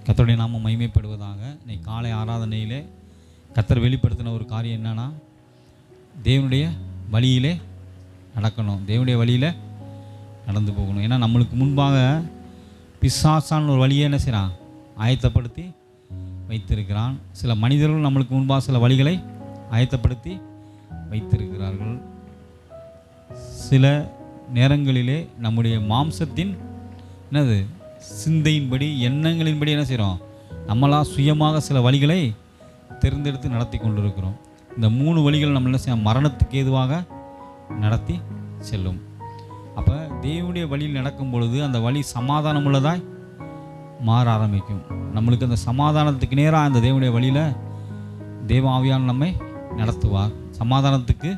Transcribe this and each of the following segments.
கர்த்தருடைய நாமம் மகிமைப்படுவதாக. இன்னைக்கு காலை ஆராதனையிலே கர்த்தர் வெளிப்படுத்தின ஒரு காரியம் என்னன்னா, தேவனுடைய வழியிலே நடக்கணும், தேவனுடைய வழியில் நடந்து போகணும். ஏன்னா நம்மளுக்கு முன்பாக பிசாசான ஒரு வழியை என்ன செய்கிறான், ஆயத்தப்படுத்தி வைத்திருக்கிறான். சில மனிதர்கள் நம்மளுக்கு முன்பாக சில வழிகளை ஆயத்தப்படுத்தி வைத்திருக்கிறார்கள். சில நேரங்களிலே நம்முடைய மாம்சத்தின் என்னது சிந்தையின்படி, எண்ணங்களின்படி என்ன செய்கிறோம், நம்மளாக சுயமாக சில வழிகளை தேர்ந்தெடுத்து நடத்தி கொண்டிருக்கிறோம். இந்த 3 வழிகள் நம்ம என்ன செய்ய மரணத்துக்கு ஏதுவாக நடத்தி செல்லும். அப்போ தேவனுடைய வழியில் நடக்கும் பொழுது அந்த வழி சமாதானம் உள்ளதாய் மாற ஆரம்பிக்கும். நம்மளுக்கு அந்த சமாதானத்துக்கு நேராக அந்த தேவனுடைய வழியில் தேவ ஆவியானவர் நம்மை நடத்துவார். சமாதானத்துக்கு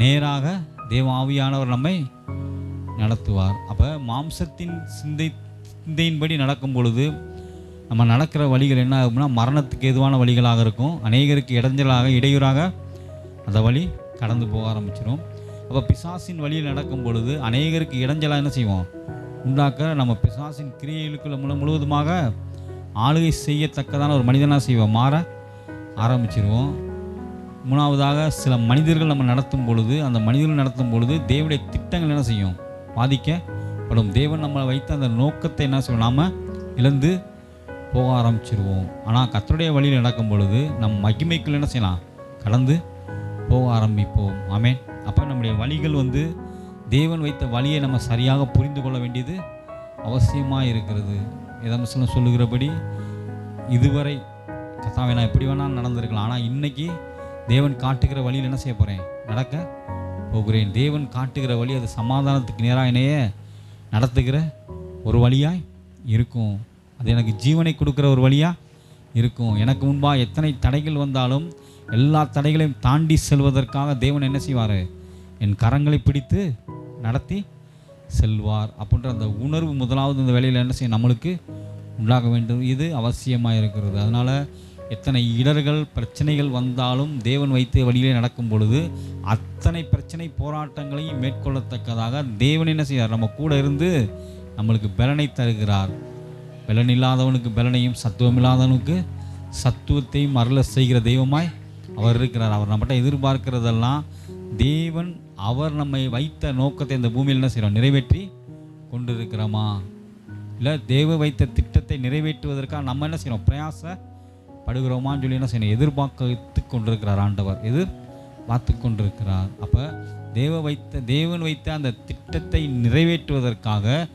நேராக தேவ ஆவியானவர் நம்மை நடத்துவார். அப்போ மாம்சத்தின் சிந்தையின்படி நடக்கும் பொழுது நம்ம நடக்கிற வழிகள் என்ன ஆகும்னா மரணத்துக்கு ஏதுவான வழிகளாக இருக்கும். அநேகருக்கு இடைஞ்சலாக, இடையூறாக அந்த வழி கடந்து போக ஆரம்பிச்சிடும். அப்போ பிசாசின் வழியில் நடக்கும் பொழுது அநேகருக்கு இடைஞ்சலாக என்ன செய்வோம் உண்டாக்க, நம்ம பிசாசின் கிரியைகளுக்குள்ள முழுவதுமாக ஆளுகை செய்யத்தக்கதான ஒரு மனிதனாக செய்வோம், மாற ஆரம்பிச்சிருவோம். 3வதாக சில மனிதர்கள் நம்ம நடத்தும் பொழுது, அந்த மனிதர்கள் நடத்தும் பொழுது தேவனுடைய திட்டங்கள் என்ன செய்யும், பாதிக்கப்படும். தேவன் நம்மளை வைத்த அந்த நோக்கத்தை என்ன செய்வோம், நாம் இழந்து போக ஆரம்பிச்சிருவோம். ஆனால் கர்த்தருடைய வழியில் நடக்கும் பொழுது நம் மகிமைக்குள்ள என்ன செய்யலாம், கடந்து போக ஆரம்பிப்போம். ஆமென். அப்போ நம்முடைய வழிகள் தேவன் வைத்த வழியை நம்ம சரியாக புரிந்து கொள்ள வேண்டியது அவசியமாக இருக்கிறது. ஏதாம் சொல்லுகிறபடி இதுவரை கர்த்தாவே நான் எப்படி வேணாலும் நடந்திருக்கலாம், ஆனால் இன்றைக்கி தேவன் காட்டுகிற வழியில் என்ன செய்ய போகிறேன், நடக்க போகிறேன். தேவன் காட்டுகிற வழி அது சமாதானத்துக்கு நேராக என்னையே நடத்துகிற ஒரு வழியாய் இருக்கும். அது எனக்கு ஜீவனை கொடுக்குற ஒரு வழியாக இருக்கும். எனக்கு முன்பாக எத்தனை தடைகள் வந்தாலும் எல்லா தடைகளையும் தாண்டி செல்வதற்காக தேவன் என்ன செய்வார், என் கரங்களை பிடித்து நடத்தி செல்வார். அப்படின்ற அந்த உணர்வு முதலாவது இந்த வேலையில் என்ன செய்யும், நம்மளுக்கு உண்டாக வேண்டும். இது அவசியமாக இருக்கிறது. அதனால் எத்தனை இடர்கள் பிரச்சனைகள் வந்தாலும் தேவன் வைத்த வழியிலே நடக்கும் பொழுது அத்தனை பிரச்சனை போராட்டங்களையும் மேற்கொள்ளத்தக்கதாக தேவன் என்ன செய்வார், நம்ம கூட இருந்து நம்மளுக்கு பலனை தருகிறார். பலன் இல்லாதவனுக்கு பலனையும் சத்துவம் இல்லாதவனுக்கு சத்துவத்தையும் அருள செய்கிற தெய்வமாய் அவர் இருக்கிறார். அவர் நம்மகிட்ட எதிர்பார்க்கிறதெல்லாம் தேவன் அவர் நம்மை வைத்த நோக்கத்தை இந்த பூமியில் என்ன செய்கிறோம், நிறைவேற்றி கொண்டு இருக்கிறோமா, இல்லை தேவ வைத்த திட்டத்தை நிறைவேற்றுவதற்காக நம்ம என்ன செய்கிறோம், பிரயாசப்படுகிறோமான்னு சொல்லி என்ன செய்யணும், எதிர்பார்த்து கொண்டிருக்கிறார் ஆண்டவர், எதிர்பார்த்து கொண்டிருக்கிறார். அப்போ தேவன் வைத்த அந்த திட்டத்தை நிறைவேற்றுவதற்காக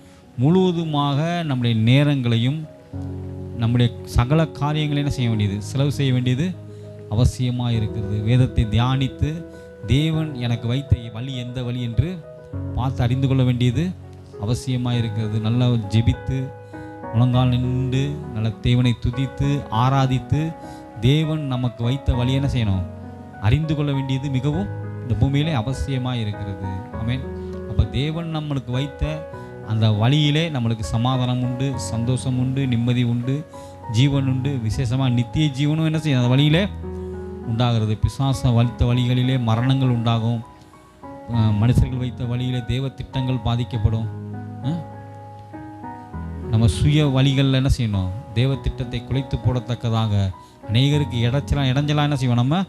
முழுவதுமாக நம்முடைய நேரங்களையும் நம்முடைய சகல காரியங்களையும் என்ன செய்ய வேண்டியது, செலவு செய்ய வேண்டியது அவசியமாக இருக்கிறது. வேதத்தை தியானித்து தேவன் எனக்கு வைத்த வழி எந்த வழி என்று பார்த்து அறிந்து கொள்ள வேண்டியது அவசியமாக இருக்கிறது. நல்லா ஜெபித்து முழங்கால் நின்று நல்ல தேவனை துதித்து ஆராதித்து தேவன் நமக்கு வைத்த வழி என்ன செய்யணும், அறிந்து கொள்ள வேண்டியது மிகவும் இந்த பூமியிலே அவசியமாக இருக்கிறது. ஆமென். அப்போ தேவன் நம்மளுக்கு வைத்த அந்த வழியிலே நம்மளுக்கு சமாதானம் உண்டு, சந்தோஷம் உண்டு, நிம்மதி உண்டு, ஜீவன் உண்டு. விசேஷமாக நித்திய ஜீவனும் என்ன செய்யும் அந்த வழியிலே உண்டாகிறது. பிசாச வைத்த வழிகளிலே மரணங்கள் உண்டாகும். மனுஷர்கள் வைத்த வழியிலே தேவ திட்டங்கள் பாதிக்கப்படும். நம்ம சுய வழிகளில் என்ன செய்யணும், தேவ திட்டத்தை குலைத்து போடத்தக்கதாக அநேகருக்கு இடைஞ்சலாக என்ன செய்வோம், நம்ம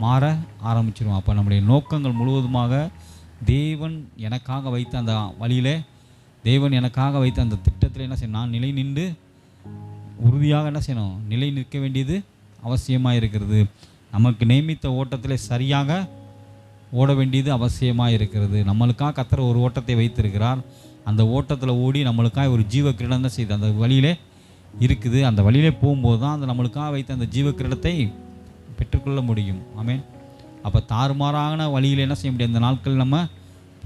மாற ஆரம்பிச்சிடுவோம். அப்போ நம்முடைய நோக்கங்கள் முழுவதுமாக தேவன் எனக்காக வைத்த அந்த வழியிலே, தேவன் எனக்காக வைத்த அந்த திட்டத்தில் என்ன செய்யணும், நான் நிலை நின்று உறுதியாக என்ன செய்யணும், நிலை நிற்க வேண்டியது அவசியமாக இருக்கிறது. நமக்கு நியமித்த ஓட்டத்தில் சரியாக ஓட வேண்டியது அவசியமாக இருக்கிறது. நம்மளுக்காக கர்த்தர் ஒரு ஓட்டத்தை வைத்திருக்கிறார். அந்த ஓட்டத்தில் ஓடி நம்மளுக்காக ஒரு ஜீவ கிரீடம் தான் செய்து அந்த வழியிலே இருக்குது. அந்த வழியிலே போகும்போது தான் அந்த நம்மளுக்காக வைத்த அந்த ஜீவ கிரீடத்தை பெற்றுக்கொள்ள முடியும். ஆமென். அப்போ தாறுமாறான வழியில் என்ன செய்ய முடியாது, அந்த நாட்கள் நம்ம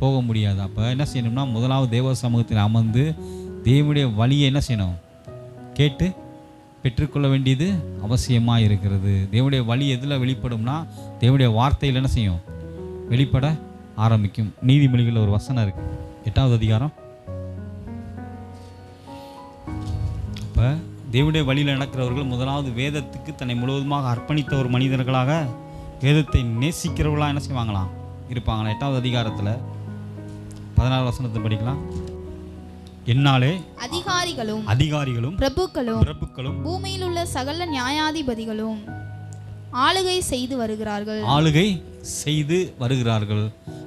போக முடியாது. அப்போ என்ன செய்யணும்னா முதலாவது தேவ சமூகத்தில் அமர்ந்து தேவனுடைய வழியை என்ன செய்யணும், கேட்டு பெற்றுக்கொள்ள வேண்டியது அவசியமாக இருக்கிறது. தேவனுடைய வழி எதில் வெளிப்படும்னா தேவனுடைய வார்த்தையில் என்ன செய்யும், வெளிப்பட ஆரம்பிக்கும். நீதிமொழிகளில் ஒரு வசனம் இருக்குது, 8வது அதிகாரம். அப்போ தேவனுடைய வழியில் நடக்கிறவர்கள் முதலாவது வேதத்துக்கு தன்னை முழுவதுமாக அர்ப்பணித்த ஒரு மனிதர்களாக, வேதத்தை நேசிக்கிறவர்களாக என்ன செய்வாங்களாம், இருப்பாங்களாம். 8வது அதிகாரத்தில் 16 வசனத்தை படிக்கலாம். என்னாலே அதிகாரிகளும் பிரபுக்களும் பூமியில் உள்ள சகல நியாயாதிபதிகளும் ஆளுகை செய்து வருகிறார்கள்.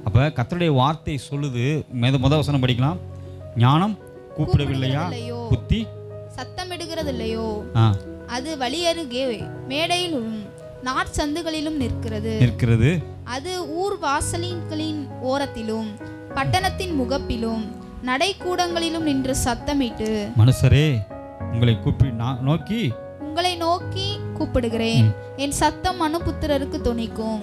அப்ப கர்த்தருடைய வார்த்தை சொல்லுது. முதல் வசனம் படிக்கலாம். ஞானம் கூப்பிடவில்லையா, புத்தி சத்தமிடுகிறதில்லையோ, அது வழியருகே மேடையிலும் நாற்சந்துகளிலும் நிற்கிறது. அது ஊர் வாசலின்களின் ஓரத்திலும் பட்டணத்தின் முகப்பிலும் நடைக்கூடங்களிலும் நின்று சத்தமிட்டு, மனுஷரே உங்களை நோக்கி கூப்பிடுகிறேன், என் சத்தம் மனுபுத்திரருக்கு தொனிக்கும்.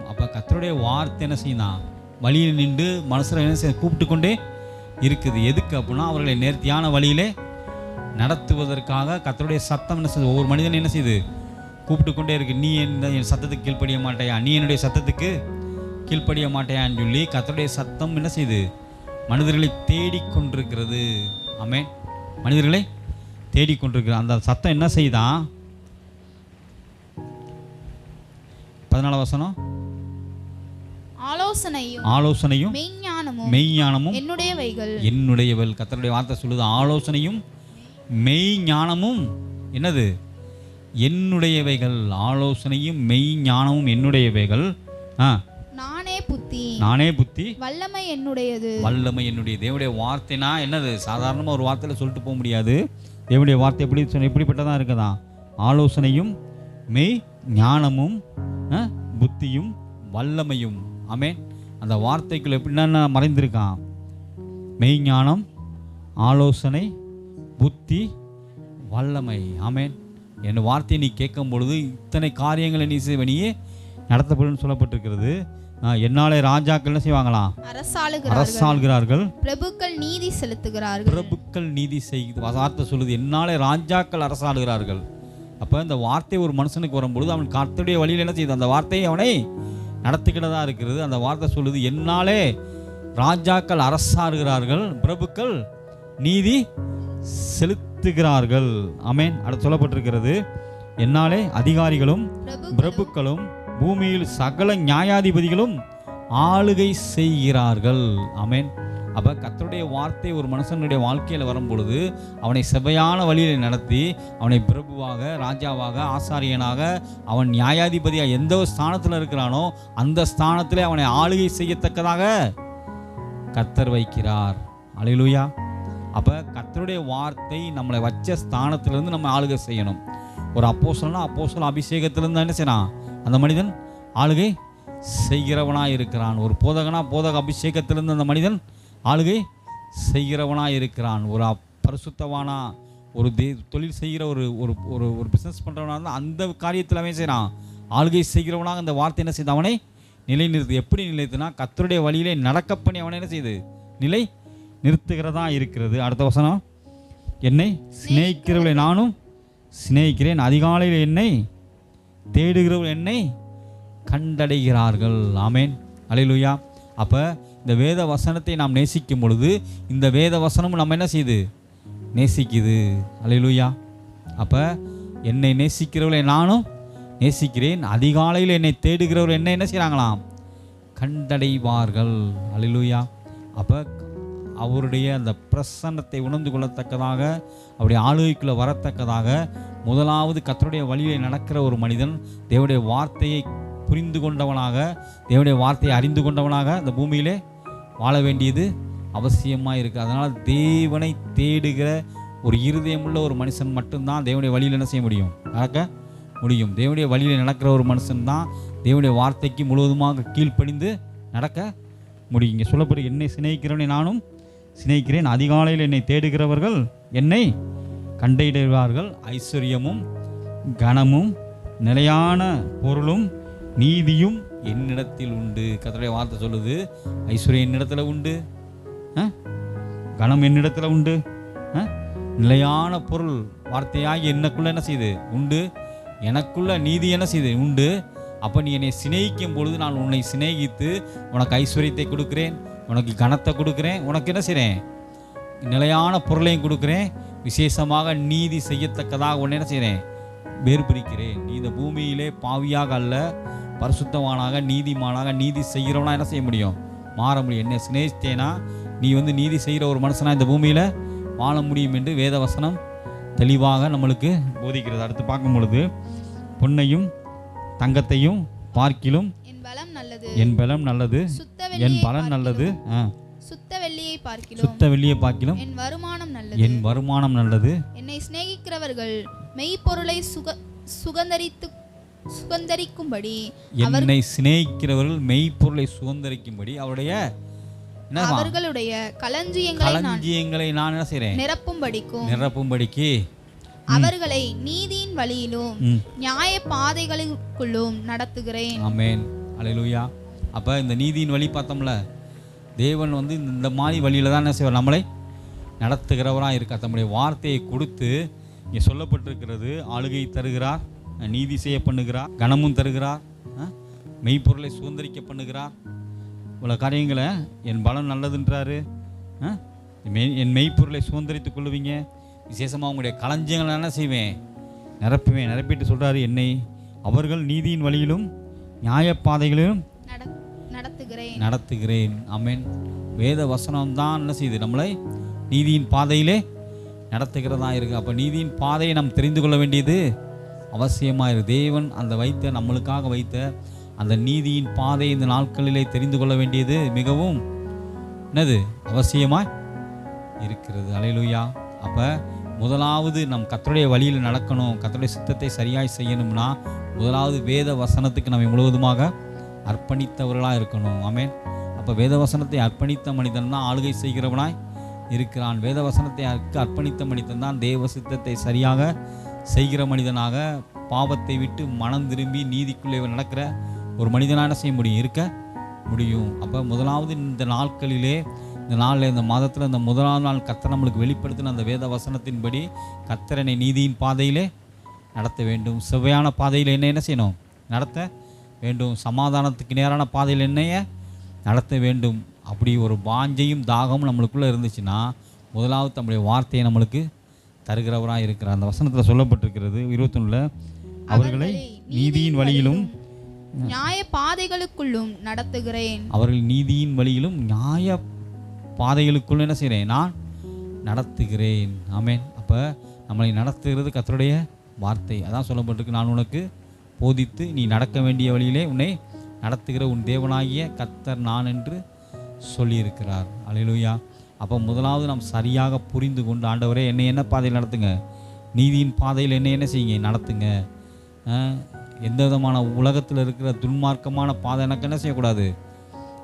அப்ப கர்த்தருடைய வார்த்தை என்ன செய்யணும்? வழியில் நின்று மனுஷரை என்ன செய்ய கூப்பிட்டு கொண்டே இருக்குது. எதுக்கு அப்படின்னா அவர்களை நேர்த்தியான வழியிலே நடத்துவதற்காக. கர்த்தருடைய சத்தம் என்ன செய்யுது? ஒவ்வொரு மனிதன் என்ன செய்யுது? கூப்பிட்டு கொண்டே இருக்கு. நீ என் சத்தத்துக்கு கீழ்ப்படிய மாட்டாயா, நீ என்னுடைய சத்தத்துக்கு கீழ்ப்படிய மாட்டாயான்னு சொல்லி கர்த்தருடைய சத்தம் என்ன செய்யுது? மனிதர்களை தேடிக்கொண்டிருக்கிறது. ஆமென். மனிதர்களை தேடிக்கொண்டிருக்கிற அந்த சத்தம் என்ன செய்தான்? 14 வசனம். ஆலோசனையும் மெய்ஞானமும் என்னுடையவள். கர்த்தருடைய வார்த்தை சொல்லுது, ஆலோசனையும் மெய்ஞானமும் என்னது? என்னுடையவைகள். ஆலோசனையும் மெய்ஞானமும் என்னுடையவைகள். நானே புத்தி வல்லமை என்னுடையது. தேவனுடைய வார்த்தைனா என்னது? சாதாரணமா ஒரு வார்த்தையில சொல்லிட்டு போக முடியாது. தேவனுடைய வார்த்தை எப்படிப்பட்டதான் இருக்குதா? ஆலோசனையும் மெய் ஞானமும் புத்தியும் வல்லமையும். ஆமென். அந்த வார்த்தைக்குள்ள எப்படின்னா மறைந்திருக்கான்? மெய்ஞானம், ஆலோசனை, புத்தி, வல்லமை. ஆமென். என் வார்த்தையை நீ கேட்கும் பொழுது இத்தனை காரியங்களை நீயே நடத்தப்படும் சொல்லப்பட்டிருக்கிறது. என்னாலே ராஜாக்கள் என்ன செய்வாங்களாம்? அரசாளுகிறார்கள். பிரபுக்கள் நீதி செய்து. வார்த்தை சொல்லுது, என்னாலே ராஜாக்கள் அரசாளுகிறார்கள். அப்ப இந்த வார்த்தை ஒரு மனுஷனுக்கு வரும்பொழுது அவன் கர்த்தருடைய வழியில் என்ன செய்யுது? அந்த வார்த்தையை அவனை நடத்திக்கிட்டதா இருக்கிறது. அந்த வார்த்தை சொல்லுது, என்னாலே ராஜாக்கள் அரசாளுகிறார்கள், பிரபுக்கள் நீதி செலுத்துகிறார்கள். ஆமென். அடுத்து சொல்லப்பட்டிருக்கிறது, என்னாலே அதிகாரிகளும் பிரபுக்களும் பூமியில் சகல நியாயாதிபதிகளும் ஆளுகை செய்கிறார்கள். ஆமென். அப்போ கர்த்தருடைய வார்த்தை ஒரு மனுஷனுடைய வாழ்க்கையில் வரும்பொழுது அவனை செவ்வையான வழியில் நடத்தி அவனை பிரபுவாக, ராஜாவாக, ஆசாரியனாக, அவன் நியாயாதிபதியாக எந்த ஸ்தானத்தில் இருக்கிறானோ அந்த ஸ்தானத்திலே அவனை ஆளுகை செய்யத்தக்கதாக கர்த்தர் வைக்கிறார். அல்லேலூயா. அப்போ கர்த்தருடைய வார்த்தை நம்மளை வச்ச ஸ்தானத்திலிருந்து நம்ம ஆளுகை செய்யணும். ஒரு அப்போஸ்தலன் அபிஷேகத்திலிருந்து என்ன செய்யணும்? அந்த மனிதன் ஆளுகை செய்கிறவனாக இருக்கிறான். ஒரு போதக அபிஷேகத்திலிருந்து அந்த மனிதன் ஆளுகை செய்கிறவனாக இருக்கிறான். ஒரு பரிசுத்தவானா, ஒரு தொழில் செய்கிற ஒரு பிஸ்னஸ் பண்ணுறவனாக இருந்தால் அந்த காரியத்தில் அவன் செய்கிறான், ஆளுகை செய்கிறவனாக அந்த வார்த்தை என்ன செய்து அவனை நிலை நிறுத்து. எப்படி நிலைத்துனா கர்த்தருடைய வழியிலே நடக்க பண்ணி அவனை என்ன செய்து நிலை நிறுத்துகிறதா இருக்கிறது. அடுத்த வசனம், என்னை சிநேகிக்கிறவர்களை நானும் சிநேகிக்கிறேன், அதிகாலையில் என்னை தேடுகிறவர்கள் என்னை கண்டடைகிறார்கள். ஆமென். அல்லேலூயா. அப்போ இந்த வேத வசனத்தை நாம் நேசிக்கும் பொழுது இந்த வேத வசனமும் நம்ம என்ன செய்யுது? நேசிக்குது. அல்லேலூயா. அப்போ என்னை நேசிக்கிறவர்களை நானும் நேசிக்கிறேன், அதிகாலையில் என்னை தேடுகிறவர்கள் என்ன செய்கிறாங்களாம்? கண்டடைவார்கள். அல்லேலூயா. அப்போ அவருடைய அந்த பிரசன்னத்தை உணர்ந்து கொள்ளத்தக்கதாக, அவருடைய ஆளுகைக்குள்ளே வரத்தக்கதாக முதலாவது கர்த்தருடைய வழியை நடக்கிற ஒரு மனிதன் தேவனுடைய வார்த்தையை புரிந்து கொண்டவனாக, தேவனுடைய வார்த்தையை அறிந்து கொண்டவனாக இந்த பூமியிலே வாழ வேண்டியது அவசியமாக இருக்குது. அதனால் தேவனை தேடுகிற ஒரு இருதயமுள்ள ஒரு மனுஷன் மட்டும்தான் தேவனுடைய வழியில் என்ன செய்ய முடியும்? நடக்க முடியும். தேவனுடைய வழியில் நடக்கிற ஒரு மனுஷன்தான் தேவனுடைய வார்த்தைக்கு முழுவதுமாக கீழ்ப்படிந்து நடக்க முடியும். இங்கே சொல்லப்படுற, என்னை சிநேகிக்கிறவனை நானும் சிநேகிக்கிறேன், அதிகாலையில் என்னை தேடுகிறவர்கள் என்னை கண்டடைவார்கள். ஐஸ்வர்யமும் கனமும் நிலையான பொருளும் நீதியும் என்னிடத்தில் உண்டு. கர்த்தருடைய வார்த்தை சொல்லுது, ஐஸ்வர்யம் என்னிடத்தில் உண்டு, கனம் என்னிடத்தில் உண்டு, நிலையான பொருள் வார்த்தையாகி எனக்குள்ள என்ன செய்யுது? உண்டு. எனக்குள்ள நீதி என்ன செய்யுது? உண்டு. அப்போ நீ என்னை சிநேகிக்கும் பொழுது நான் உன்னை சிநேகித்து உனக்கு ஐஸ்வர்யத்தை கொடுக்குறேன், உனக்கு கனத்தை கொடுக்குறேன், உனக்கு என்ன செய்கிறேன்? நிலையான பொருளையும் கொடுக்குறேன், விசேஷமாக நீதி செய்யத்தக்கதாக உன்னை என்ன செய்கிறேன்? வேறு பிரிக்கிறேன். நீ இந்த பூமியிலே பாவியாக அல்ல, பரிசுத்தவானாக, நீதிமானாக, நீதி செய்கிறவனா என்ன செய்ய முடியும்? மாற முடியும். என்னை சிநேகித்தேனா நீ நீதி செய்கிற ஒரு மனுஷனாக இந்த பூமியில் வாழ முடியும் என்று வேத வசனம் தெளிவாக நம்மளுக்கு போதிக்கிறது. அடுத்து பார்க்கும் பொழுது, பொன்னையும் தங்கத்தையும் பார்க்கிலும் என் பலம் நல்லது, என் பலம் நல்லது, என் பலன் நல்லது, சுத்த வெள்ளியை பார்க்கிலும் சுத்த வெள்ளியை பார்க்கிலும் என் வருமானம் நல்லது, என் வருமானம் நல்லது. என்னை சிநேகிக்கிறவர்கள் மெய்ப்பொருளை சுகந்தரிக்கும்படி என்னை சிநேகிக்கிறவர்கள் மெய்ப்பொருளை சுகந்தரிக்கும்படி அவர்களுடைய களஞ்சியங்களை நான் என்ன செய்றேன்? நிரப்பும்படிக்கு அவர்களை நீதியின் வழியிலும் நியாய பாதைகளுக்குள்ளும் நடத்துகிறேன். ஆமென், அல்லேலூயா. அப்ப இந்த நீதியின் வழி பார்த்தோம்ல, தேவன் இந்த மாதிரி வழியில தான் என்ன செய்வார்? நம்மளை நடத்துகிறவராக இருக்கார். தம்முடைய வார்த்தையை கொடுத்து இங்கே சொல்லப்பட்டிருக்கிறது. ஆளுகை தருகிறார், நீதி செய்ய பண்ணுகிறார், கனமும் தருகிறார், மெய்ப்பொருளை சுதந்திரிக்க பண்ணுகிறார். இவ்வளோ காரியங்களை என் பலம் நல்லதுன்றாரு. என் மெய்ப்பொருளை சுதந்திரித்துக் கொள்ளுவீங்க. விசேஷமாக உங்களுடைய களஞ்சியங்களை என்ன செய்வேன்? நிரப்பிட்டு சொல்கிறாரு, என்னை அவர்கள் நீதியின் வழியிலும் நியாயப்பாதைகளிலும் நடத்துகிறேன். ஆமென். வேத வசனம் தான் என்ன செய்யுது? நம்மளை நீதியின் பாதையிலே நடத்துகிறதா இருக்குது. அப்போ நீதியின் பாதையை நாம் தெரிந்து கொள்ள வேண்டியது அவசியமாக இருக்குது. தேவன் நம்மளுக்காக வைத்த அந்த நீதியின் பாதை இந்த நாட்களிலே தெரிந்து கொள்ள வேண்டியது மிகவும் அவசியமாக இருக்கிறது. அல்லேலூயா. அப்போ முதலாவது நம் கர்த்தருடைய வழியில் நடக்கணும், கர்த்தருடைய சித்தத்தை சரியாய் செய்யணும்னா முதலாவது வேத வசனத்துக்கு நம்ம முழுவதுமாக அர்ப்பணித்தவர்களாக இருக்கணும். ஆமென். அப்போ வேத வசனத்தை அர்ப்பணித்த மனிதன் தான் ஆளுகை செய்கிறவனாய் இருக்கிறான். வேத வசனத்தை அர்ப்பணித்த மனிதன் தான் தேவ சித்தத்தை சரியாக செய்கிற மனிதனாக, பாவத்தை விட்டு மனம் திரும்பி நீதிக்குள்ளே நடக்கிற ஒரு மனிதனாக செய்ய முடியும், இருக்க முடியும். அப்போ முதலாவது இந்த நாட்களிலே, இந்த நாளில், இந்த மாதத்தில், இந்த முதலாவது நாள் கர்த்தர் நம்மளுக்கு வெளிப்படுத்தின அந்த வேத வசனத்தின்படி கர்த்தரனை நீதியின் பாதையிலே நடத்த வேண்டும். செவ்வையான பாதையில் என்ன செய்யணும்? நடத்த வேண்டும். சமாதானத்துக்கு நேரான பாதையில் என்னைய நடத்த வேண்டும். அப்படி ஒரு வாஞ்சையும் தாகமும் நம்மளுக்குள்ளே இருந்துச்சுன்னா முதலாவது தம்முடைய வார்த்தையை நம்மளுக்கு தருகிறவராக இருக்கிறார். அந்த வசனத்தில் சொல்லப்பட்டிருக்கிறது 21, அவர்களை நீதியின் வழியிலும் நியாய பாதைகளுக்குள்ளும் நடத்துகிறேன். அவர்கள் நீதியின் வழியிலும் நியாய பாதைகளுக்குள்ள என்ன செய்கிறேன்? நான் நடத்துகிறேன். ஆமென். அப்போ நம்மளை நடத்துகிறது கர்த்தருடைய வார்த்தை. அதான் சொல்லப்பட்டிருக்கு, நான் உனக்கு போதித்து நீ நடக்க வேண்டிய வழியிலே உன்னை நடத்துகிற உன் தேவனாகிய கர்த்தர் நான் என்று சொல்லியிருக்கிறார். அல்லேலூயா. அப்போ முதலாவது நாம் சரியாக புரிந்து கொண்டு, ஆண்டவரே என்னை என்ன பாதையில் நடத்துங்க? நீதியின் பாதையில் என்ன செய்யுங்க? நடத்துங்க. எந்த விதமான உலகத்தில் இருக்கிற துன்மார்க்கமான பாதை எனக்கு என்ன செய்யக்கூடாது?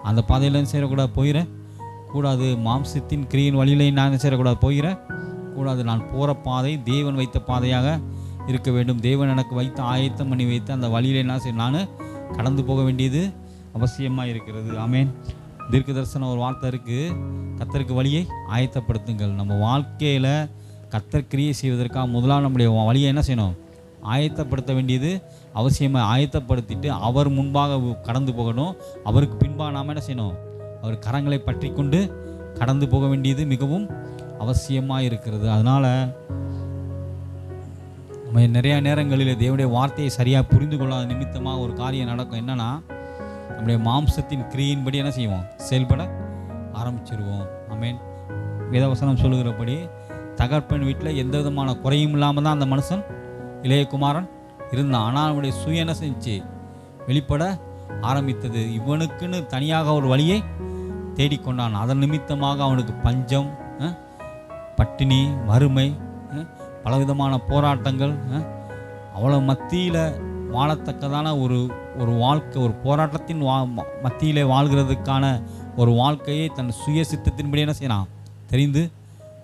அந்த பாதையில் செய்யக்கூடாது, போயிடக்கூடாது. மாம்சத்தின் கிரியின் வழியிலே நான் என்ன செய்யக்கூடாது? போயிடக்கூடாது. நான் போகிற பாதை தேவன் வைத்த பாதையாக இருக்க வேண்டும். தேவன் எனக்கு ஆயத்தம் பண்ணி வைத்த அந்த வழியிலே நான் கடந்து போக வேண்டியது அவசியமாக இருக்கிறது. ஆமென். தீர்க்க தரிசனம் ஒரு வார்த்தை இருக்குது, கர்த்தருக்கு வழியை ஆயத்தப்படுத்துங்கள். நம்ம வாழ்க்கையில் கர்த்தர் கிரியை செய்வதற்காக முதலாக நம்முடைய வழியை என்ன செய்யணும்? ஆயத்தப்படுத்த வேண்டியது அவசியமாக. ஆயத்தப்படுத்திட்டு அவர் முன்பாக கடந்து போகணும். அவருக்கு பின்பாக நாம் என்ன செய்யணும்? அவர் கரங்களை பற்றி கொண்டு கடந்து போக வேண்டியது மிகவும் அவசியமாக இருக்கிறது. அதனால் நம்ம நிறையா நேரங்களில் தேவனுடைய வார்த்தையை சரியாக புரிந்து கொள்ளாத நிமித்தமாக ஒரு காரியம் நடக்கும். என்னென்னா, நம்முடைய மாம்சத்தின் கிரியின்படி என்ன செய்வோம்? செயல்பட ஆரம்பிச்சிருவோம். ஆமென். வேதவசனம் சொல்லுகிறபடி தகப்பன் வீட்டில் எந்த விதமான குறையும் இல்லாமல் தான் அந்த மனுஷன் இளையகுமாரன் இருந்தான். ஆனால் அவனுடைய சுய என்ன செஞ்சு வெளிப்பட ஆரம்பித்தது. இவனுக்குன்னு தனியாக ஒரு வழியை தேடிக்கொண்டான். அதன் நிமித்தமாக அவனுக்கு பஞ்சம், பட்டினி, வறுமை, பலவிதமான போராட்டங்கள், அவ்வளோ மத்தியில் வாழத்தக்கதான ஒரு வாழ்க்கை, ஒரு போராட்டத்தின் மத்தியிலே வாழ்கிறதுக்கான ஒரு வாழ்க்கையை தன் சுய சித்தத்தின்படி என்ன செய்யறான்? தெரிந்து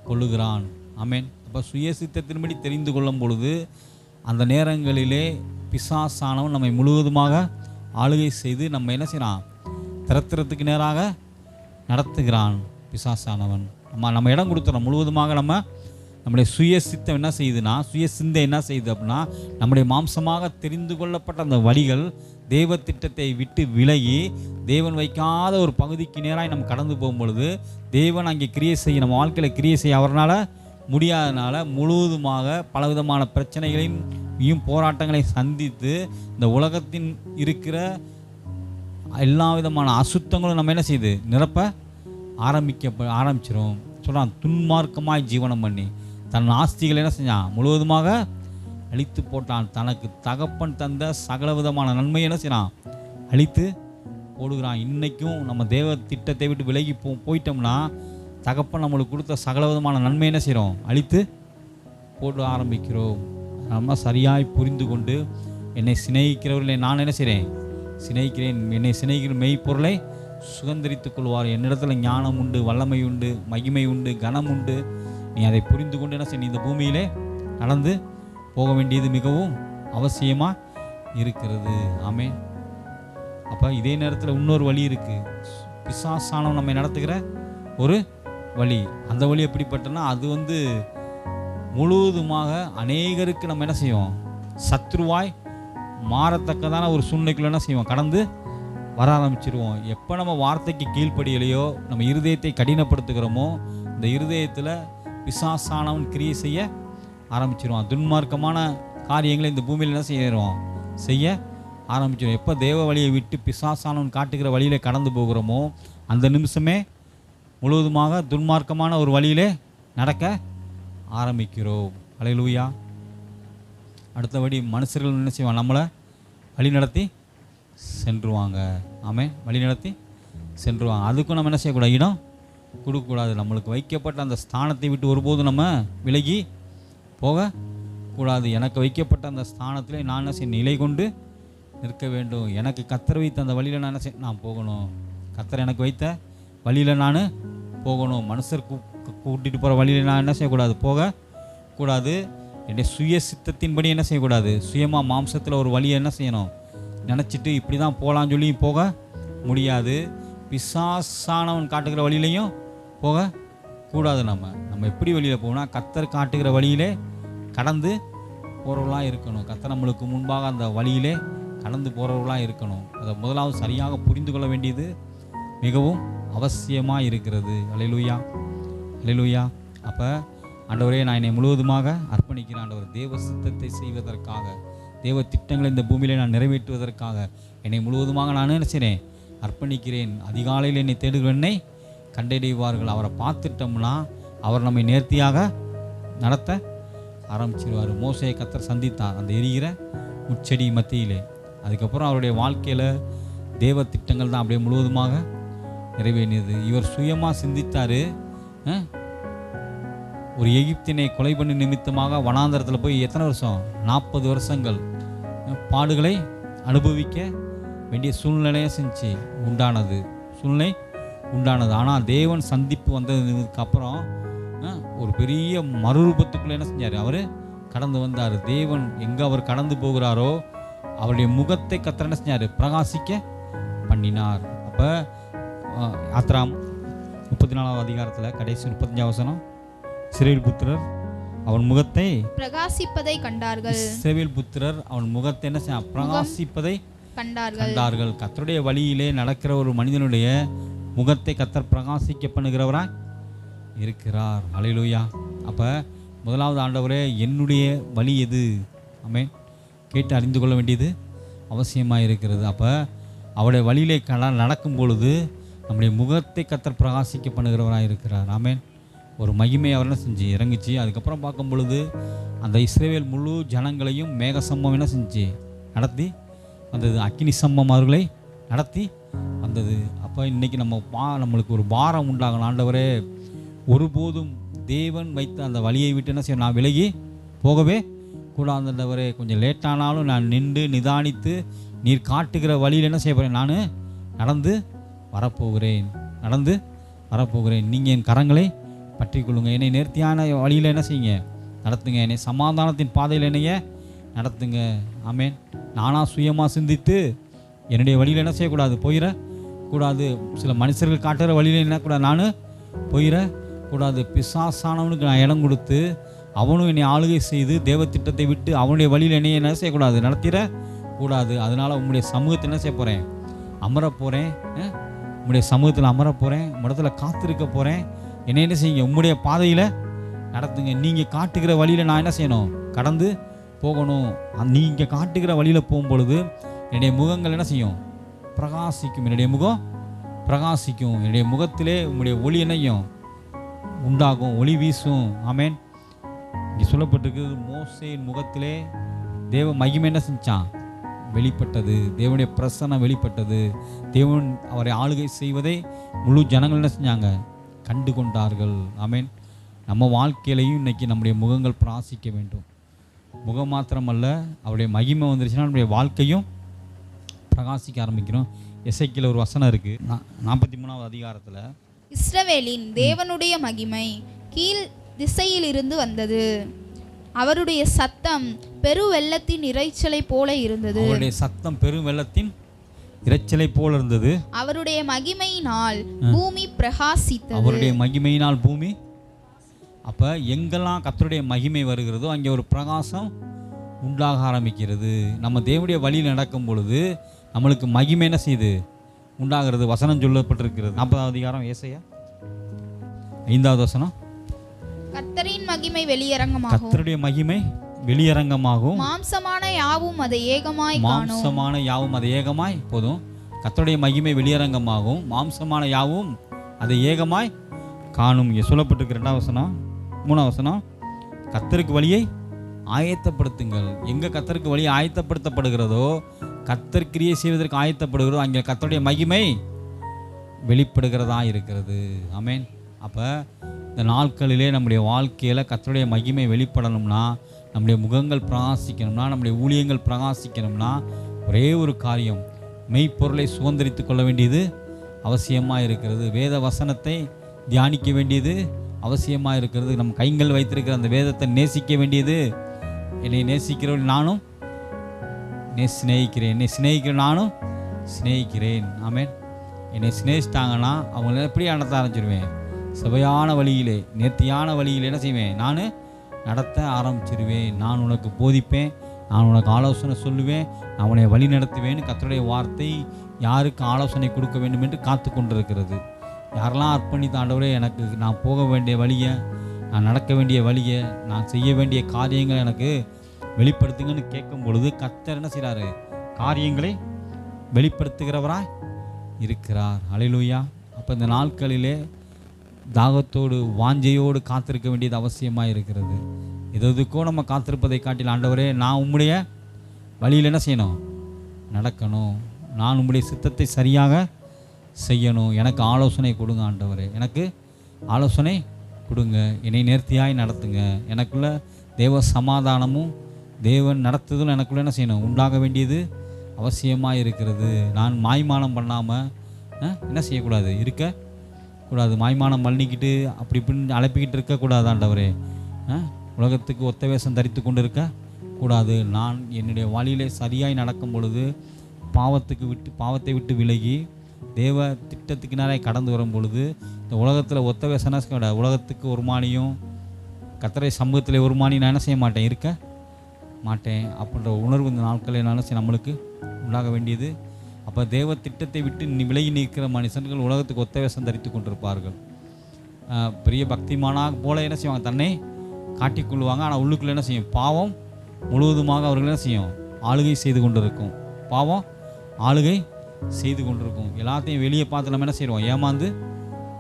கொள்ளுகிறான். ஆமென். அப்போ சுய சித்தத்தின்படி தெரிந்து கொள்ளும் பொழுது அந்த நேரங்களிலே பிசாசானவன் நம்மை முழுவதுமாக ஆளுகை செய்து நம்ம என்ன செய்யறான்? திறத்துறதுக்கு நேராக நடத்துகிறான் பிசாசானவன். நம்ம இடம் கொடுத்துறோம் முழுவதுமாக. நம்முடைய சுய சித்தம் என்ன செய்யுதுன்னா, சுய சிந்தை என்ன செய்யுது அப்படின்னா, நம்முடைய மாம்சமாக தெரிந்து கொள்ளப்பட்ட அந்த வழிகள் தேவ திட்டத்தை விட்டு விலகி தேவன் வைக்காத ஒரு பகுதிக்கு நேராக நம்ம கடந்து போகும்பொழுது தேவன் அங்கே கிரியை செய்ய, நம்ம வாழ்க்கையில் கிரியை செய்ய அவரால் முடியாதனால முழுவதுமாக பலவிதமான பிரச்சனைகளையும் போராட்டங்களையும் சந்தித்து இந்த உலகத்தின் இருக்கிற எல்லா விதமான அசுத்தங்களும் நம்ம என்ன செய்யுது? நிரப்ப ஆரம்பிச்சிடும். சொல்கிறான், துன்மார்க்கமாய் ஜீவனம் பண்ணி தன் ஆஸ்திகளை என்ன செஞ்சான், முழுவதுமாக அழித்து போட்டான். தனக்கு தகப்பன் தந்த சகல விதமான நன்மையை என்ன செய்யறான், அழித்து போடுகிறான். இன்றைக்கும் நம்ம தேவ திட்டத்தை விட்டு விலகி போயிட்டோம்னா தகப்பன் நம்மளுக்கு கொடுத்த சகல விதமான நன்மை என்ன செய்கிறோம், அழித்து போட ஆரம்பிக்கிறோம். நம்ம சரியாய் புரிந்து கொண்டு என்னை சிநேகிக்கிறவர்களை நான் என்ன செய்கிறேன், சிநேகிக்கிறேன். என்னை சிநேகிக்கிற மெய்ப்பொருளை சுதந்திரித்துக் கொள்வார். என்னிடத்தில் ஞானம் உண்டு, வல்லமை உண்டு, மகிமை உண்டு, கனம் உண்டு. நீ அதை புரிந்து கொண்டு என்ன செய்ய, இந்த பூமியிலே நடந்து போக வேண்டியது மிகவும் அவசியமாக இருக்கிறது. ஆமென். அப்போ இதே நேரத்தில் இன்னொரு வழி இருக்குது. பிசாசானவன் நம்மை நடத்துகிற ஒரு வழி. அந்த வழி எப்படிப்பட்டனா, அது முழுவதுமாக அநேகருக்கு நம்ம என்ன செய்வோம், சத்ருவாய் மாறத்தக்கதான ஒரு சூழ்நிலைக்குள்ள என்ன செய்வோம், கடந்து வர ஆரம்பிச்சிருவோம். எப்போ நம்ம வார்த்தைக்கு கீழ்ப்படியலையோ, நம்ம இருதயத்தை கடினப்படுத்துகிறோமோ, இந்த இருதயத்தில் பிசாசானவன் கிரியை செய்ய ஆரம்பிச்சிருவான். துன்மார்க்கமான காரியங்களை இந்த பூமியில் என்ன செய்ய ஆரம்பிச்சிடும். எப்போ தேவ வழியை விட்டு பிசாசானவன் காட்டுகிற வழியிலே கடந்து போகிறோமோ, அந்த நிமிஷமே முழுவதுமாக துன்மார்க்கமான ஒரு வழியிலே நடக்க ஆரம்பிக்கிறோம். அல்லேலூயா. அடுத்தபடி மனுஷர்கள் என்ன செய்வாங்க, நம்மளை வழி நடத்தி சென்றுவாங்க. ஆமென். வழி நடத்தி சென்றுவாங்க. அதுக்கும் நம்ம என்ன செய்யக்கூடாது, இடம் கொடுக்கக்கூடாது. நம்மளுக்கு வைக்கப்பட்ட அந்த ஸ்தானத்தை விட்டு ஒருபோதும் நம்ம விலகி போகக்கூடாது. எனக்கு வைக்கப்பட்ட அந்த ஸ்தானத்திலே நான் என்ன செய்ய, நிலை கொண்டு நிற்க வேண்டும். எனக்கு கர்த்தர் வைத்த அந்த வழியில் நான் என்ன செய்ய, நான் போகணும். கர்த்தர் எனக்கு வைத்த வழியில் நான் போகணும். மனுஷர் கூட்டிகிட்டு போகிற வழியில் நான் என்ன செய்யக்கூடாது, போகக்கூடாது. என்னுடைய சுய சித்தத்தின்படி என்ன செய்யக்கூடாது, சுயமாக மாம்சத்தில் ஒரு வழியை என்ன செய்யணும், நினச்சிட்டு இப்படி தான் போகலான்னு சொல்லி போக முடியாது. பிசாசானவன் காட்டுகிற வழியிலையும் போகக்கூடாது. நம்ம எப்படி வழியில் போகணும்னா, கர்த்தர் காட்டுகிற வழியிலே கடந்து போகிறவர்களாக இருக்கணும். கர்த்தர் நம்மளுக்கு முன்பாக அந்த வழியிலே கடந்து போகிறவர்களாக இருக்கணும். அதை முதலாவது சரியாக புரிந்து கொள்ள வேண்டியது மிகவும் அவசியமாக இருக்கிறது. அல்லேலூயா, அல்லேலூயா. அப்போ ஆண்டவரே, நான் என்னை முழுவதுமாக அர்ப்பணிக்கிறேன். ஆண்டவர், தேவ சித்தத்தை செய்வதற்காக, தேவ திட்டங்களை இந்த பூமியிலே நான் நிறைவேற்றுவதற்காக என்னை முழுவதுமாக நான் என்ன செய்கிறேன், அர்ப்பணிக்கிறேன். அதிகாலையில் என்னை தேடுகிற என்னை கண்டடைவார்கள். அவரை பார்த்துட்டோம்னா அவர் நம்மை நேர்த்தியாக நடத்த ஆரம்பிச்சிருவார். மோசேயை கர்த்தர் சந்தித்தார் அந்த எரிகிற முச்செடி மத்தியிலே. அதுக்கப்புறம் அவருடைய வாழ்க்கையில் தேவ திட்டங்கள் தான் அப்படியே முழுவதுமாக நிறைவேறியது. இவர் சுயமாக சிந்தித்தார். ஒரு எகிப்தினை கொலை பண்ணி நிமித்தமாக வனாந்தரத்தில் போய் எத்தனை வருஷம், 40 வருஷங்கள் பாடுகளை அனுபவிக்க வேண்டிய சூழ்நிலையை சூழ்நிலை உண்டானது. ஆனால் தேவன் சந்திப்பு வந்ததுக்கு அப்புறம் ஒரு பெரிய மறுரூபத்துக்குள்ளே என்ன செஞ்சார், அவர் கடந்து வந்தார். தேவன் எங்கே அவர் கடந்து போகிறாரோ அவருடைய முகத்தை கர்த்தர் என்ன செஞ்சார், பிரகாசிக்க பண்ணினார். அப்போ யாத்ராம் 34வது அதிகாரத்தில் கடைசி 35வது வசனம், இஸ்ரவேல் புத்திரர் அவன் முகத்தை பிரகாசிப்பதை கண்டார்கள். இஸ்ரவேல் புத்திரர் அவன் முகத்தை என்ன செய்ய, பிரகாசிப்பதை கண்டார்கள். கர்த்தருடைய வழியிலே நடக்கிற ஒரு மனிதனுடைய முகத்தை கர்த்தர் பிரகாசிக்க பண்ணுகிறவராய் இருக்கிறார். அல்லேலூயா. அப்போ முதலாவது, ஆண்டவரே, என்னுடைய வழி எது? ஆமென். கேட்டு அறிந்து கொள்ள வேண்டியது அவசியமாக இருக்கிறது. அப்போ அவருடைய வழியிலே நடக்கும் பொழுது நம்முடைய முகத்தை கர்த்தர் பிரகாசிக்க பண்ணுகிறவராக இருக்கிறார். ஆமென். ஒரு மகிமை அவர் என்ன செஞ்சு இறங்குச்சு. அதுக்கப்புறம் பார்க்கும் பொழுது அந்த இஸ்ரவேல் முழு ஜனங்களையும் மேக சம்பவம் என்ன செஞ்சு நடத்தி வந்தது. அக்கினி சம்பவம் அவர்களை நடத்தி வந்தது. அப்போ இன்றைக்கி நம்மளுக்கு ஒரு பாரம் உண்டாகணும். ஆண்டவரே, ஒருபோதும் தேவன் வைத்த அந்த வழியை விட்டு என்ன செய்ய, நான் விலகி போகவே கூடாதுன்றவரே. கொஞ்சம் லேட்டானாலும் நான் நின்று நிதானித்து நீர் காட்டுகிற வழியில் என்ன செய்ய போகிறேன், நான் நடந்து வரப்போகிறேன். நீங்கள் என் கரங்களை பற்றி கொள்ளுங்க. என்னை நேர்த்தியான வழியில் என்ன செய்யுங்க, நடத்துங்க. என்னை சமாதானத்தின் பாதையில் என்னைய நடத்துங்க. ஆமென். நானாக சுயமாக சிந்தித்து என்னுடைய வழியில் என்ன செய்யக்கூடாது, போயிடக்கூடாது. சில மனுஷர்கள் காட்டுகிற வழியில் என்ன கூடாது, நான் போயிடக்கூடாது. பிசாசானவனுக்கு நான் இடம் கொடுத்து அவனும் என்னை ஆளுகை செய்து தேவ திட்டத்தை விட்டு அவனுடைய வழியில் என்னைய என்ன செய்யக்கூடாது, நடத்திடக்கூடாது. அதனால் உங்களுடைய சமூகத்தை என்ன செய்ய போகிறேன், அமரப்போகிறேன். உங்களுடைய சமூகத்தில் அமரப்போகிறேன். இடத்துல காத்திருக்க போகிறேன். என்னை என்ன செய்யுங்க, உங்களுடைய பாதையில் நடத்துங்க. நீங்கள் காட்டுகிற வழியில் நான் என்ன செய்யணும், கடந்து போகணும். நீங்கள் காட்டுகிற வழியில் போகும்பொழுது என்னுடைய முகங்கள் என்ன செய்யும், பிரகாசிக்கும். என்னுடைய முகம் பிரகாசிக்கும். என்னுடைய முகத்திலே உம்முடைய ஒளி என்னையும் உண்டாகும், ஒளி வீசும். ஆமேன். இங்கே சொல்லப்பட்டிருக்கு, மோசேயின் முகத்திலே தேவ மகிமை என்ன செஞ்சான்? வெளிப்பட்டது. தேவனுடைய பிரசன்னம் வெளிப்பட்டது. தேவன் அவரை ஆளுகை செய்வதை முழு ஜனங்கள் என்ன செஞ்சாங்க? கண்டு கொண்டார்கள். ஆமேன். நம்ம வாழ்க்கையிலையும் இன்னைக்கு நம்முடைய முகங்கள் பிரகாசிக்க வேண்டும். முகம் மாத்திரமல்ல, அவருடைய மகிமை வந்துருச்சுன்னா நம்முடைய வாழ்க்கையும் பிரகாசிக்க ஆரம்பிக்கிறோம். எசேக்கியேல் ஒரு வசனம் இருக்கு, 43வது அதிகாரத்தில், இஸ்ரவேலின் தேவனுடைய மகிமை கீழ் திசையிலிருந்து வந்தது, அவருடைய சத்தம் பெரு வெள்ளத்தின் இரைச்சலை போல இருந்தது. அவருடைய சத்தம் பெரும் வெள்ளத்தின் இரைச்சலை போல இருந்தது. அவருடைய மகிமையினால் பூமி பிரகாசித்தது. அவருடைய மகிமையினால் பூமி. அப்ப எங்கெல்லாம் கர்த்தருடைய மகிமை வருகிறதோ அங்கே ஒரு பிரகாசம் உண்டாக ஆரம்பிக்கிறது. நம்ம தேவனுடைய வழியில் நடக்கும் பொழுது நம்மளுக்கு மகிமை என்ன செய்யுது? உண்டாகிறது. வசனம் சொல்லப்பட்டிருக்கிறது. 40வது அதிகாரம் ஏசாயா 5வது வசனம், கர்த்தரின் மகிமை வெளியரங்கமாகும், கர்த்தருடைய மகிமை வெளியரங்கமாகும், மாம்சமான யாவும் அதை ஏகமாய் காணும். மாம்சமான யாவும் அதை ஏகமாய். போதும். கர்த்தருடைய மகிமை வெளியரங்கமாகும், மாம்சமான யாவும் அதை ஏகமாய் காணும். இங்கே சொல்லப்பட்டிருக்கிற 2வது வசனம். 3வது வசனம், கர்த்தருக்கு வழியை ஆயத்தப்படுத்துங்கள். எங்கே கர்த்தருக்கு வழி ஆயத்தப்படுத்தப்படுகிறதோ, கர்த்தர் கிரியை செய்வதற்கு ஆயத்தப்படுகிறதோ, அங்கே கர்த்தருடைய மகிமை வெளிப்படுகிறதா இருக்கிறது. ஆமேன். அப்போ இந்த நாட்களிலே நம்முடைய வாழ்க்கையில் கர்த்தருடைய மகிமை வெளிப்படணும்னா, நம்முடைய முகங்கள் பிரகாசிக்கணும்னா, நம்முடைய ஊழியங்கள் பிரகாசிக்கணும்னா, ஒரே ஒரு காரியம், மெய்ப்பொருளை சுதந்திரித்து கொள்ள வேண்டியது அவசியமாக இருக்கிறது. வேத வசனத்தை தியானிக்க வேண்டியது அவசியமாக இருக்கிறது. நம் கைகள் வைத்திருக்கிற அந்த வேதத்தை நேசிக்க வேண்டியது. என்னை நேசிக்கிறவர்கள் நானும் சிநேகிக்கிறேன், என்னை சிநேகிக்கிற நானும் சிநேகிக்கிறேன். ஆமேன். என்னை சிநேகிச்சிட்டாங்கன்னா அவங்கள எப்படி நடத்த ஆரம்பிச்சிருவேன்? சபையான வழியிலே, நேர்த்தியான வழியிலே என்ன செய்வேன்? நான் நடத்த ஆரம்பிச்சிருவேன். நான் உனக்கு போதிப்பேன், நான் உனக்கு ஆலோசனை சொல்லுவேன், நான் உன்னை வழி நடத்துவேன்னு கர்த்தருடைய வார்த்தை யாருக்கு ஆலோசனை கொடுக்க வேண்டும் என்று காத்து கொண்டிருக்கிறது. யாரெல்லாம் அர்ப்பணித்த ஆண்டவரே, எனக்கு நான் போக வேண்டிய வழியை, நான் நடக்க வேண்டிய வழியை, நான் செய்ய வேண்டிய காரியங்களை எனக்கு வெளிப்படுத்துங்கன்னு கேட்கும் பொழுது கர்த்தர் என்ன செய்கிறாரு? காரியங்களை வெளிப்படுத்துகிறவராய் இருக்கிறார். அல்லேலூயா. அப்போ இந்த நாட்களிலே தாகத்தோடு வாஞ்சையோடு காத்திருக்க வேண்டியது அவசியமாக இருக்கிறது. எதுக்கோ நம்ம காத்திருப்பதை காட்டில், ஆண்டவரே நான் உம்முடைய வழியில் என்ன செய்யணும்? நடக்கணும். நான் உம்முடைய சித்தத்தை சரியாக செய்யணும். எனக்கு ஆலோசனை கொடுங்க ஆண்டவரே, எனக்கு ஆலோசனை கொடுங்க, என்னை நேர்த்தியாய் நடத்துங்க. எனக்குள்ள தேவ சமாதானமும் தேவன் நடத்துதலும் எனக்குள்ள என்ன செய்யணும்? உண்டாக வேண்டியது அவசியமாக இருக்கிறது. நான் மாய்மானம் பண்ணாமல் என்ன செய்யக்கூடாது? இருக்கக்கூடாது. மாய்மானம் பண்ணிக்கிட்டு அப்படி இப்படின்னு அழைப்பிக்கிட்டு இருக்கக்கூடாது. ஆண்டவரே, உலகத்துக்கு ஒத்த வேஷம் தரித்து கொண்டு இருக்கக்கூடாது. நான் என்னுடைய வழியிலே சரியாய் நடக்கும் பொழுது பாவத்தை விட்டு விலகி தேவ திட்டத்துக்கு நேராக கடந்து வரும் பொழுது இந்த உலகத்தில் ஒத்த வேஷனா கிடையாது. உலகத்துக்கு ஒரு மானியும் கர்த்தரை சமூகத்தில் ஒரு மானி நான் என்ன செய்ய மாட்டேன், இருக்க மாட்டேன் அப்படின்ற உணர்வு இந்த நாட்களில் நம்மளுக்கு உண்டாக வேண்டியது. அப்போ தேவ திட்டத்தை விட்டு விலகி நிற்கிற மனுஷன்கள் உலகத்துக்கு ஒத்த வேஷம் தரித்து கொண்டிருப்பார்கள். பெரிய பக்திமானாக போல என்ன செய்வாங்க? தன்னை காட்டிக்கொள்வாங்க. ஆனால் உள்ளுக்குள்ளே என்ன செய்யும்? பாவம் முழுவதுமாக அவர்கள் என்ன செய்யும்? ஆளுகை செய்து கொண்டிருக்கும். பாவம் ஆளுகை செய்து கொண்டிருக்கும். எல்லாத்தையும் வெளியே பார்த்து நம்ம என்ன செய்வோம்? ஏமாந்து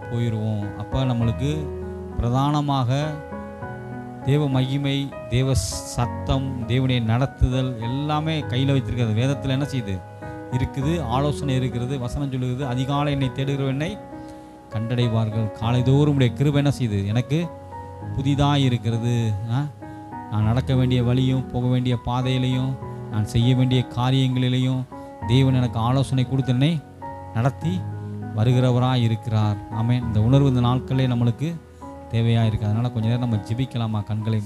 போயிடுவோம். அப்போ நம்மளுக்கு பிரதானமாக தேவ மகிமை, தேவ சத்தம், தேவனுடைய நடத்துதல் எல்லாமே கையில் வைத்திருக்கிறது. வேதத்தில் என்ன செய்யுது? இருக்குது. ஆலோசனை இருக்கிறது. வசனம் சொல்லுகிறது, அதிகாலை என்னை தேடுகிறவனை கண்டடைவார்கள். காலைதோறும் உடைய கிருபை என்ன செய்யுது? எனக்கு புதிதாக இருக்கிறது. நான் நடக்க வேண்டிய வழியும் போக வேண்டிய பாதையிலையும் நான் செய்ய வேண்டிய காரியங்களிலையும் தேவன் எனக்கு ஆலோசனை கொடுத்து என்னை நடத்தி வருகிறவராக இருக்கிறார். ஆமேன். இந்த உணர்வு இந்த நாட்களே நம்மளுக்கு தேவையாக இருக்குது. அதனால் கொஞ்சம் நேரம் நம்ம ஜெபிக்கலாமா? கண்களை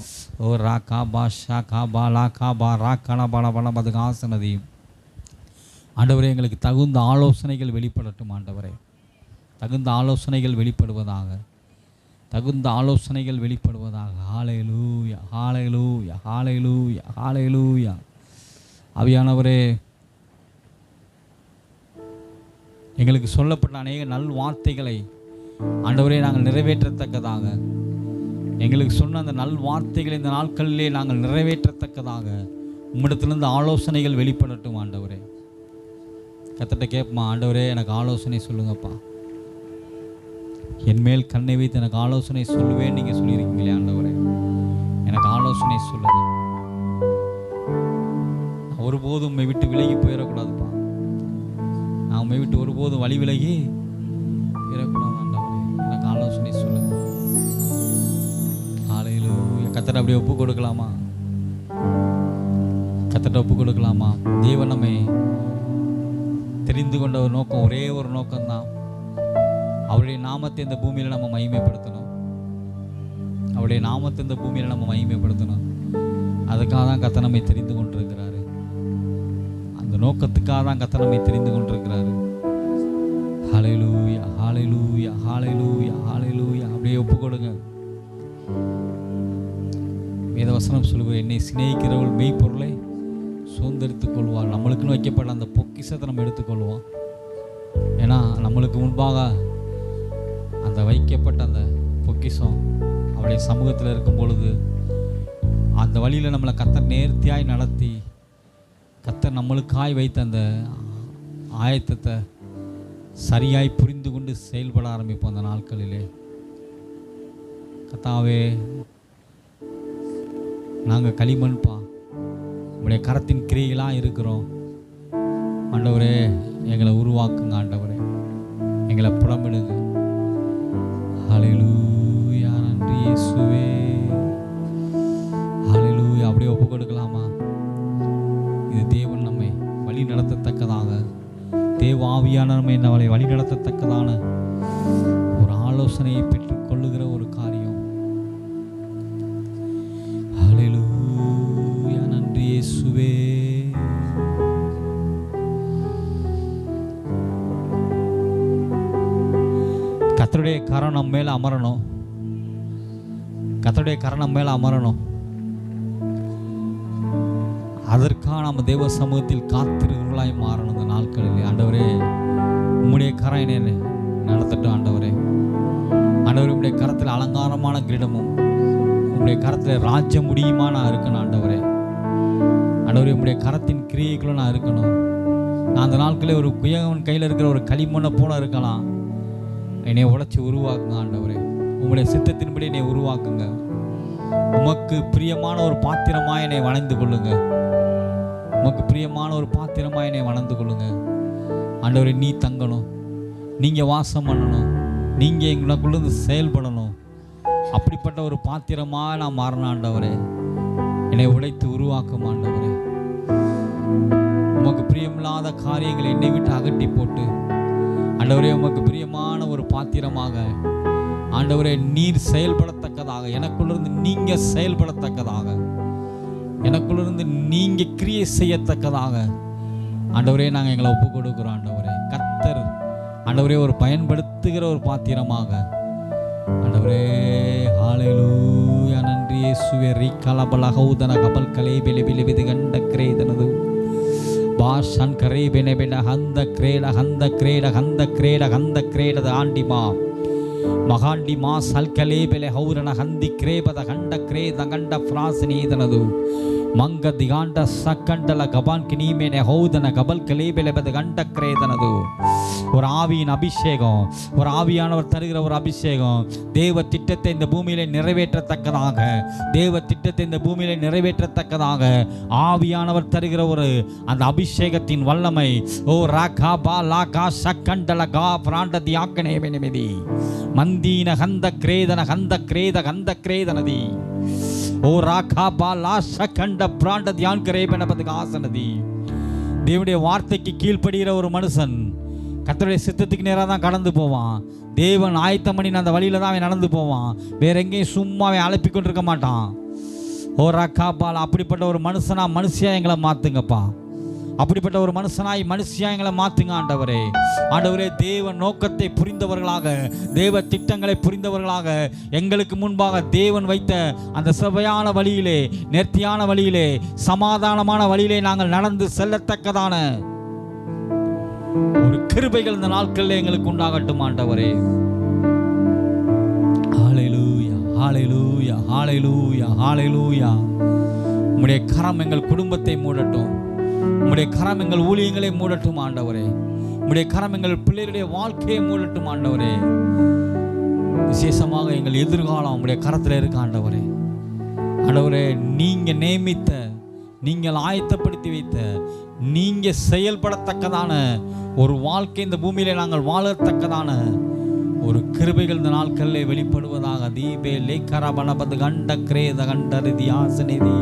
ஓ ரா கா பா ஷா கா பா லா கா பா ரா கனா பாலா பாலா பதுக்கு ஆசனதி. ஆண்டவரே, எங்களுக்கு தகுந்த ஆலோசனைகள் வெளிப்படட்டும். ஆண்டவரே, தகுந்த ஆலோசனைகள் வெளிப்படுவதாக, தகுந்த ஆலோசனைகள் வெளிப்படுவதாக. ஹல்லேலூயா, ஹல்லேலூயா, ஹல்லேலூயா, ஹல்லேலூயா. ஆவியானவரே, எங்களுக்கு சொல்லப்பட்ட அநேக நல் வார்த்தைகளை ஆண்டவரே நாங்கள் நிறைவேற்றத்தக்கதாக, எங்களுக்கு சொன்ன அந்த நல் வார்த்தைகளை இந்த நாட்களிலே நாங்கள் நிறைவேற்றத்தக்கதாக உம்மிடத்திலிருந்து ஆலோசனைகள் வெளிப்படட்டும். ஆண்டவரே, கர்த்தர்ட்ட கேட்போமா? ஆண்டவரே, எனக்கு ஆலோசனை சொல்லுங்கப்பா. என் மேல் கண்ணை வைத்து எனக்கு ஆலோசனை சொல்லுவேன் நீங்கள் சொல்லியிருக்கீங்களே ஆண்டவரே, எனக்கு ஆலோசனை சொல்லுங்க. நான் ஒருபோதும் உண்மை விட்டு விலகி போயிடக்கூடாதுப்பா. நான் உண்மை விட்டு ஒருபோதும் வழி விலகி போயிடக்கூடாது ஆண்டவரே, எனக்கு ஆலோசனை சொல்லுங்க. கர்த்தரை அப்படியே ஒப்பு கொடுக்கலாமா? கர்த்தரை ஒப்பு கொடுக்கலாமா? தேவன் நம்மை தெரிந்து கொண்ட ஒரு நோக்கம், ஒரே ஒரு நோக்கம்தான், அவருடைய நாமத்தை இந்த பூமியில் நம்ம மகிமைப்படுத்தணும். அவருடைய நாமத்தை இந்த பூமியில் நம்ம மகிமைப்படுத்தணும். அதுக்காக தான் கர்த்தர் நம்மை தெரிந்து கொண்டிருக்கிறாரு. அந்த நோக்கத்துக்காக தான் கர்த்தர் நம்மை தெரிந்து கொண்டிருக்கிறாரு. ஹல்லேலூயா, ஹல்லேலூயா, ஹல்லேலூயா, ஹல்லேலூயா. அப்படியே ஒப்பு கொடுங்க. வேதவசனம் சொல்லுவது, என்னை சிநேகிக்கிறவள் மெய்ப்பொருளை சுதந்திரித்துக் கொள்வாள். நம்மளுக்குன்னு வைக்கப்பட்ட அந்த பொக்கிஷத்தை நம்ம எடுத்துக்கொள்வோம். ஏன்னா நம்மளுக்கு முன்பாக அந்த வைக்கப்பட்ட அந்த பொக்கிஷம் அவருடைய சமூகத்தில் இருக்கும் பொழுது அந்த வழியில் நம்மளை கர்த்தர் நேர்த்தியாய் நடத்தி, கர்த்தர் நம்மளுக்காய் வைத்த அந்த ஆயத்தத்தை சரியாய் புரிந்து கொண்டு செயல்பட ஆரம்பிப்போம். அந்த நாட்களிலே கர்த்தாவே, நாங்கள் களிமண்பா, உங்களுடைய கரத்தின் கிரியைகளாக இருக்கிறோம் ஆண்டவரே. எங்களை உருவாக்குங்க ஆண்டவரே, எங்களை புறமிடுங்க. ஹல்லேலூயா, நன்றி இயேசுவே, ஹல்லேலூயா. அப்படியே ஒப்பு கொடுக்கலாமா? இது தேவன் நம்மை வழி நடத்தத்தக்கதாக, தேவ ஆவியான நம்மை வழி நடத்தத்தக்கதான ஒரு ஆலோசனையை பெற்றுக் கொள்ளுகிற ஒரு காரியம். ஹல்லேலூயா, நன்றி இயேசுவே. கர்த்தருடைய கரம் நம்ம மேல அமரணும். கர்த்தருடைய கரம் நம்ம மேல அமரணும். அதற்காக நம்ம தேவ சமூகத்தில் காத்திருக்கிறவர்களாய் மாறணும். இந்த நாட்களில் ஆண்டவரே, உம்முடைய கரம் என்னை நடத்தட்டும் ஆண்டவரே. ஆண்டவரே, உம்முடைய கரத்தில் அலங்காரமான கிரீடமும் உம்முடைய கரத்தில் ராஜ்ய முடியுமா நான் இருக்கணும் ஆண்டவரே. ஆண்டவரே, உம்முடைய கரத்தின் கிரியைகளும் நான் இருக்கணும். நான் அந்த நாட்களில் ஒரு குயவன் கையில் இருக்கிற ஒரு களிமண்ணை போல இருக்கலாம். என்னை உடைச்சி உருவாக்குங்க ஆண்டவரே. உங்களுடைய சித்தத்தின்படி என்னை உருவாக்குங்க. உமக்கு பிரியமான ஒரு பாத்திரமாக என்னை வளைந்து கொள்ளுங்க. உமக்கு பிரியமான ஒரு பாத்திரமாக என்னை வளர்ந்து கொள்ளுங்க ஆண்டவரே. நீ தங்கணும், நீங்கள் வாசம் பண்ணணும், நீங்கள் எங்களுக்குள்ளே செயல்படணும். அப்படிப்பட்ட ஒரு பாத்திரமாக நான் மாறணும் ஆண்டவரே. என்னை உடைத்து உருவாக்கும் ஆண்டவரே. உமக்கு பிரியமில்லாத காரியங்களை என்னை விட்டு அகட்டி போட்டு ஆண்டவரே, உமக்கு பிரியமான ஒரு பாத்திரமாக ஆண்டவரே நீர் செயல்படத்தக்கதாக, எனக்குள்ளிருந்து நீங்கள் செயல்படத்தக்கதாக, எனக்குள்ளிருந்து நீங்கள் கிரியை செய்யத்தக்கதாக ஆண்டவரே நாங்கள் எங்களை ஒப்பு கொடுக்குறோம் ஆண்டவரே. கர்த்தர் ஆண்டவரே ஒரு பயன்படுத்துகிற ஒரு பாத்திரமாக ஆண்டவரே. ஹல்லேலூயா, நன்றி இயேசுவே. ரீகலபலஹௌதன கபல் கலே பெலி பெலி விது கண்ட கிரேதனது பாஷன் கரே பெனே பென ஹந்த கிரேட ஹந்த கிரேட ஹந்த கிரேட ஹந்த கிரேடத ஆண்டிமா மகாண்டி மா சல்கலே பெಲೆ ಹೌರಣ ಹಂದಿ ಕ್ರೇಪದ ಗಂಡ ಕ್ರೇದ ಗಂಡ ಫ್ರಾಸನೀದನದು ಮಂಗ ದಿಗಾಂಡ ಸಕ್ಕಂಡಲ ಗபான் கினீமேனே ஹௌதன கபல் கலே பெಲೆ பத கண்ட கிரேதனது. ஒரு ஆவியின் அபிஷேகம், ஒரு ஆவியானவர் தருகிற ஒரு அபிஷேகம் தேவ திட்டத்தை இந்த பூமியிலே நிறைவேற்றத்தக்கதாக, தேவ திட்டத்தை இந்த பூமியிலே நிறைவேற்றத்தக்கதாக ஆவியானவர் தருகிற ஒரு அந்த அபிஷேகத்தின் வல்லமை. ஓ ராகா பா லாகா சக்கண்டல கா பிராண்ட தியாக்கனே மெனிமெதி மந்தீன ஹந்த கிரேதன ஹந்த கிரேத ஹந்த கிரேதனதி ஓ ராகா பா லா சக்கண்ட பிராண்ட தியான் கரேபனபதுக்கு ஆசனதி. தேவனுடைய வார்த்தைக்கு கீழ்ப்படுகிற ஒரு மனுஷன் கர்த்தருடைய சித்தத்துக்கு நேராக தான் கடந்து போவான். தேவன் ஆயத்தம் பண்ணி அந்த வழியில தான் அவன் நடந்து போவான். வேற எங்கேயும் சும்மா அவன் அழைப்பி கொண்டிருக்க மாட்டான். ஓ ராக்காபால் அப்படிப்பட்ட ஒரு மனுஷியா எங்களை மாத்துங்கப்பா. அப்படிப்பட்ட ஒரு மனுஷியா எங்களை மாத்துங்க ஆண்டவரே. ஆண்டவரே, தேவ நோக்கத்தை புரிந்தவர்களாக, தேவ திட்டங்களை புரிந்தவர்களாக, எங்களுக்கு முன்பாக தேவன் வைத்த அந்த செவ்வையான வழியிலே, நேர்த்தியான வழியிலே, சமாதானமான வழியிலே நாங்கள் நடந்து செல்லத்தக்கதான ஒரு கிருபைகள் இந்த நாட்களில் எங்களுக்கு உண்டாகட்டும் ஆண்டவரே. ஹல்லேலூயா, ஹல்லேலூயா, ஹல்லேலூயா, ஹல்லேலூயா. உம்முடைய கரம் எங்கள் குடும்பத்தை மூடட்டும். உம்முடைய கரம் எங்கள் ஊழியங்களை மூடட்டும் ஆண்டவரே. உம்முடைய கரம் எங்கள் பிள்ளைகளுடைய வாழ்க்கையை மூடட்டும் ஆண்டவரே. விசேஷமாக எங்கள் எதிர்காலம் உங்களுடைய கரத்தில் இருக்க ஆண்டவரே. ஆண்டவரே, நீங்கள் நேமித்த, நீங்கள் ஆயத்தப்படுத்தி வைத்த, நீங்கள் செயல்படத்தக்கதான ஒரு வாழ்க்கை இந்த பூமியிலே நாங்கள் வாழத்தக்கதான ஒரு கிருபைகள் இந்த நாட்களில் வெளிப்படுவதாக. தீபே லேக்கரபணபது கண்ட கிரேத கண்டரிதி ஆசனிதி